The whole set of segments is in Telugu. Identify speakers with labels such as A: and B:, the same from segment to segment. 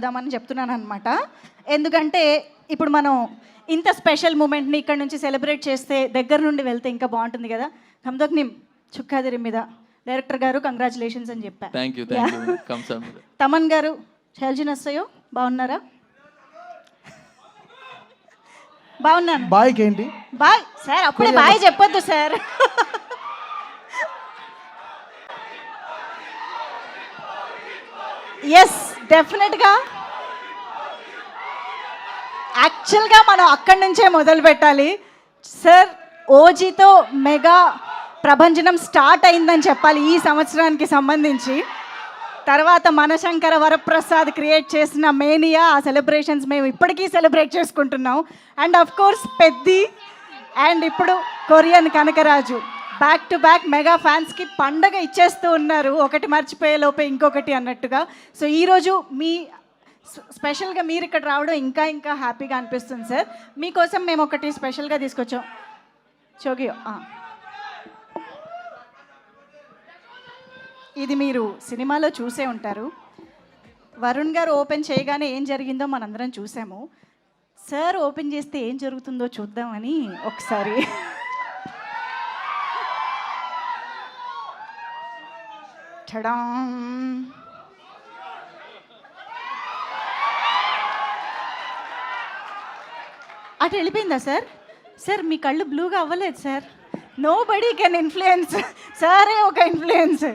A: అని చెప్తున్నాను అనమాట. ఎందుకంటే ఇప్పుడు మనం ఇంత స్పెషల్ మూమెంట్ని ఇక్కడ నుంచి సెలబ్రేట్ చేస్తే దగ్గర నుండి వెళ్తే ఇంకా బాగుంటుంది కదా. కమ్దోక్ నిమ్ చుక్కాదిరి మీద డైరెక్టర్ గారు కంగ్రాచులేషన్స్ అని చెప్పారు.
B: Thank you.
A: తమన్ గారు షెల్జిన్ వస్తాయో బాగున్నారా? బాగున్నాను.
C: బాయ్ ఏంటి
A: బాయ్ సార్, అప్పుడే బాయ్ చెప్పొద్దు సార్. ఎస్ డెఫినెట్గా యాక్చువల్గా మనం అక్కడి నుంచే మొదలు పెట్టాలి సార్. ఓజీతో మెగా ప్రభంజనం స్టార్ట్ అయిందని చెప్పాలి ఈ సంవత్సరానికి సంబంధించి. తర్వాత మనశంకర వరప్రసాద్ క్రియేట్ చేసిన మేనియా, ఆ సెలబ్రేషన్స్ మేము ఇప్పటికీ సెలబ్రేట్ చేసుకుంటున్నాం. And of course Peddi and ఇప్పుడు Korean Kanakaraju back to back mega ఫ్యాన్స్కి పండగ ఇచ్చేస్తూ ఉన్నారు, ఒకటి మర్చిపోయే లోపే ఇంకొకటి అన్నట్టుగా. సో ఈరోజు మీ స్పెషల్గా మీరు ఇక్కడ రావడం ఇంకా ఇంకా హ్యాపీగా అనిపిస్తుంది సార్. మీకోసం మేము ఒకటి స్పెషల్గా తీసుకొచ్చాం. చోగియో, ఇది మీరు సినిమాలో చూసే ఉంటారు. వరుణ్ గారు ఓపెన్ చేయగానే ఏం జరిగిందో మనందరం చూసాము. సార్ ఓపెన్ చేస్తే ఏం జరుగుతుందో చూద్దామని ఒకసారి. అటు వెళ్ళిపోయిందా సార్? సార్ మీ కళ్ళు బ్లూగా అవ్వలేదు sir. Nobody can influence, సారే ఒక ఇన్ఫ్లుయెన్స్.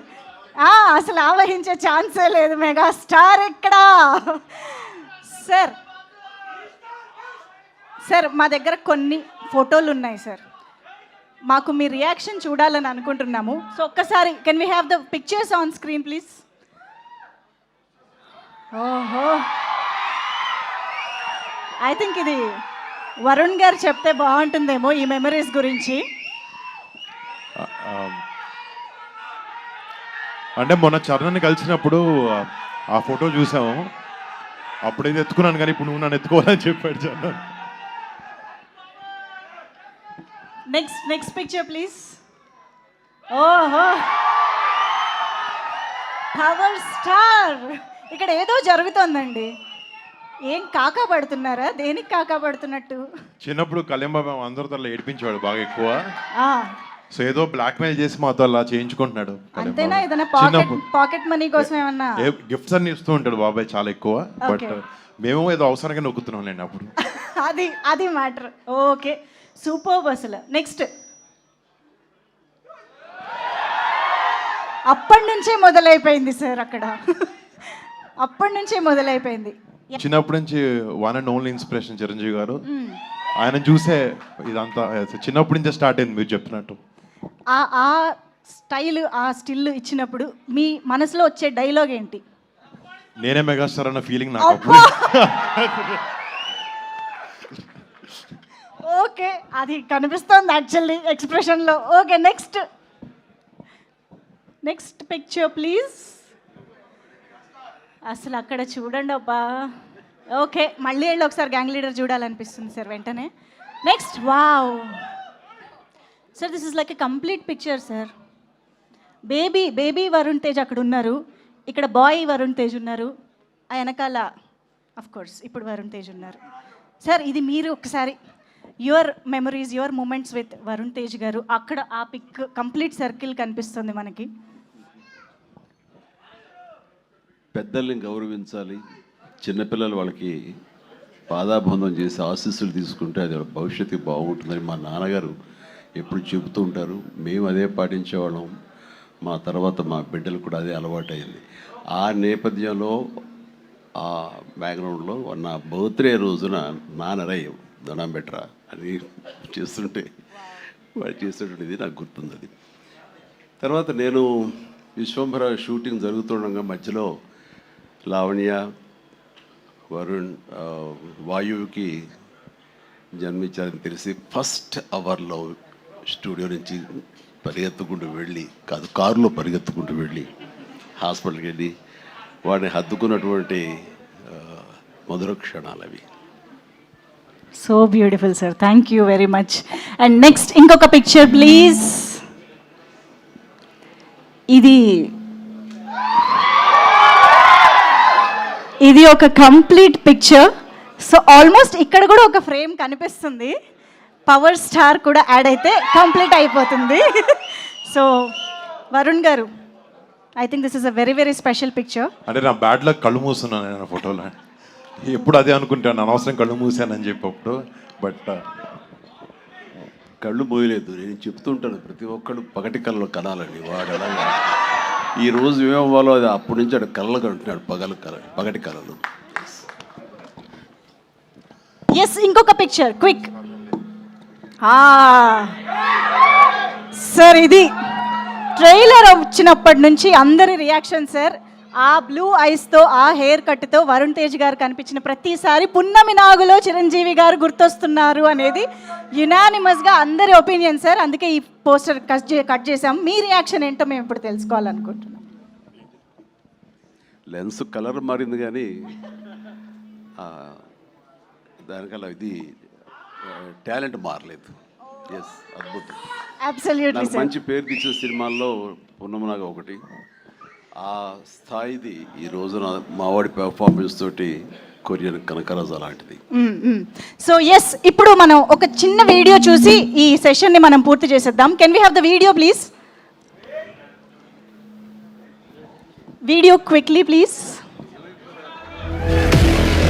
A: అసలు ఆవహించే ఛాన్సే లేదు. మెగా స్టార్ ఎక్కడా సార్? సార్ మా దగ్గర కొన్ని ఫోటోలు ఉన్నాయి సార్, మాకు మీ రియాక్షన్ చూడాలని అనుకుంటున్నాము. సో ఒక్కసారి can we have the pictures on screen please? ఓహో, ఐ థింక్ ఇది వరుణ్ గారు చెప్తే బాగుంటుందేమో ఈ మెమరీస్ గురించి.
D: అంటే మొన్న చరణ్ని కలిసినప్పుడు ఆ ఫోటో చూసాము, అప్పుడైతే ఎత్తుకున్నాను కానీ ఇప్పుడు నువ్వు నన్ను ఎత్తుకోవాలని చెప్పాడు చరణ్.
A: Next picture please. ఓహో, పవర్ స్టార్. ఇక్కడ ఏదో జరుగుతోందండి. ఏం కాకా పడుతున్నారా? దేనికి కాకా పడుతున్నట్టు?
D: చిన్నప్పుడు కళ్యాణ్ బాబు అందరితో అలా ఏడిపించేవాడు బాగా ఎక్కువ. సో ఏదో బ్లాక్ మెయిల్ చేసి మాతో అలా చేయించుకుంటున్నాడు.
A: అంతేనా? ఏదైనా పాకెట్ మనీ కోసం ఏమన్నా
D: గిఫ్ట్స్ అన్ని ఇస్తూ ఉంటాడు బాబాయ్ చాలా ఎక్కువ. బట్ మేము ఏదో అవసరంగా నొక్కుతున్నాం లేండి అప్పుడు.
A: అది మ్యాటర్. Okay, super. అసలు నెక్స్ట్ అప్పటి నుంచే మొదలైపోయింది సార్. అక్కడ అప్పటి నుంచే మొదలైపోయింది.
D: చిన్నప్పటి నుంచి one and only inspiration Chiranjeevi గారు. ఆయన చూసే ఇదంతా చిన్నప్పటి నుంచే స్టార్ట్ అయింది మీరు చెప్పినట్టు.
A: ఆ స్టైల్, ఆ స్టిల్ ఇచ్చినప్పుడు మీ మనసులో వచ్చే డైలాగ్ ఏంటి?
D: నేనే మెగాస్టార్ అన్న ఫీలింగ్ నాకు అప్పుడు.
A: ఓకే, అది కనిపిస్తోంది యాక్చువల్లీ ఎక్స్ప్రెషన్లో. Okay, next picture please. అసలు అక్కడ చూడండి అబ్బా. ఓకే, మళ్ళీ వెళ్ళి ఒకసారి గ్యాంగ్ లీడర్ చూడాలనిపిస్తుంది సార్ వెంటనే. Next, wow sir, this is like a complete picture sir. Baby Varun Tej అక్కడ ఉన్నారు, ఇక్కడ బాయ్ వరుణ్ తేజ్ ఉన్నారు, ఆ వెనకాల అఫ్ కోర్స్ ఇప్పుడు వరుణ్ తేజ్ ఉన్నారు. సార్ ఇది మీరు ఒకసారి your memories, your moments with Varun Tej garu. అక్కడ ఆ పిక్ కంప్లీట్ సర్కిల్ కనిపిస్తుంది మనకి.
E: పెద్దల్ని గౌరవించాలి, చిన్నపిల్లలు వాళ్ళకి పాదాబంధం చేసి ఆశీస్సులు తీసుకుంటే అది భవిష్యత్తు బాగుంటుందని మా నాన్నగారు ఎప్పుడు చెబుతూ ఉంటారు. మేము అదే పాటించేవాళ్ళం. మా తర్వాత మా బిడ్డలు కూడా అదే అలవాటైంది. ఆ నేపథ్యంలో ఆ బ్యాక్గ్రౌండ్లో నా బర్త్డే రోజున నాన్నరయ్య దండం బెట్రా అని చేస్తుంటే వాడు చేసేటువంటిది నాకు గుర్తుంది. అది తర్వాత నేను విశ్వంభర షూటింగ్ జరుగుతుండగా మధ్యలో లావణ్య, వరుణ్, వాయువుకి జన్మించారని తెలిసి ఫస్ట్ అవర్లో స్టూడియో నుంచి పరిగెత్తుకుంటూ వెళ్ళి, కారులో పరిగెత్తుకుంటూ వెళ్ళి హాస్పిటల్కి వెళ్ళి వాడిని హత్తుకున్నటువంటి మధుర క్షణాలు అవి.
A: So beautiful sir, thank you very much. And next ఇంకొక పిక్చర్ ప్లీజ్. ఇది ఇది ఒక కంప్లీట్ పిక్చర్. సో ఆల్మోస్ట్ ఇక్కడ కూడా ఒక ఫ్రేమ్ కనిపిస్తుంది. పవర్ స్టార్ కూడా యాడ్ అయితే కంప్లీట్ అయిపోతుంది. సో వరుణ్ గారు, I think this is a very very special picture.
D: అంటే నా బ్యాడ్ లక్ కళ్ళు మూస్తున్నాను నేను ఫోటోలో. ఎప్పుడు అదే అనుకుంటాను, అనవసరం కళ్ళు మూసానని చెప్పప్పుడు. బట్
E: కళ్ళు మోయలేదు. నేను చెప్తుంటాను ప్రతి ఒక్కళ్ళు పగటి కళ్ళలో కనాలని. వాడు అలాగా ఈ రోజు ఏమవ్వాలో అది అప్పటి నుంచి ఆడు కళ్ళలు కంటున్నాడు, పగటి కళలు.
A: ఎస్, ఇంకొక పిక్చర్ క్విక్. సార్ ఇది ట్రైలర్ వచ్చినప్పటి నుంచి అందరి రియాక్షన్ సార్. ఆ బ్లూ ఐస్తో, ఆ హెయిర్ కట్తో వరుణ్ తేజ్ గారు కనిపించిన ప్రతిసారి పున్నమి నాగులో చిరంజీవి గారు గుర్తొస్తున్నారు అనేది యునానిమస్గా అందరి ఒపీనియన్ సార్. అందుకే ఈ పోస్టర్ కట్ చేసాం. మీ రియాక్షన్ ఏంటో మేము ఇప్పుడు తెలుసుకోవాలనుకుంటున్నాం.
E: లెన్స్ కలర్ మారింది కానీ దానికల్లా ఇది టాలెంట్ మారలేదు. ఎస్, అద్భుతం.
A: అబ్సల్యూట్లీ
E: నాకు
A: సార్.
E: మంచి పేరు తెచ్చిన సినిమాల్లో పున్నమనాగా ఒకటి. ఆ స్థాయిది ఈ రోజున మావాడి పెర్ఫార్మెన్స్ తోటి కొరియన్ కనకరాజు అలాంటిది.
A: సో ఎస్, ఇప్పుడు మనం ఒక చిన్న వీడియో చూసి ఈ సెషన్ని మనం పూర్తి చేసేద్దాం. Can we have the video please? Video quickly please.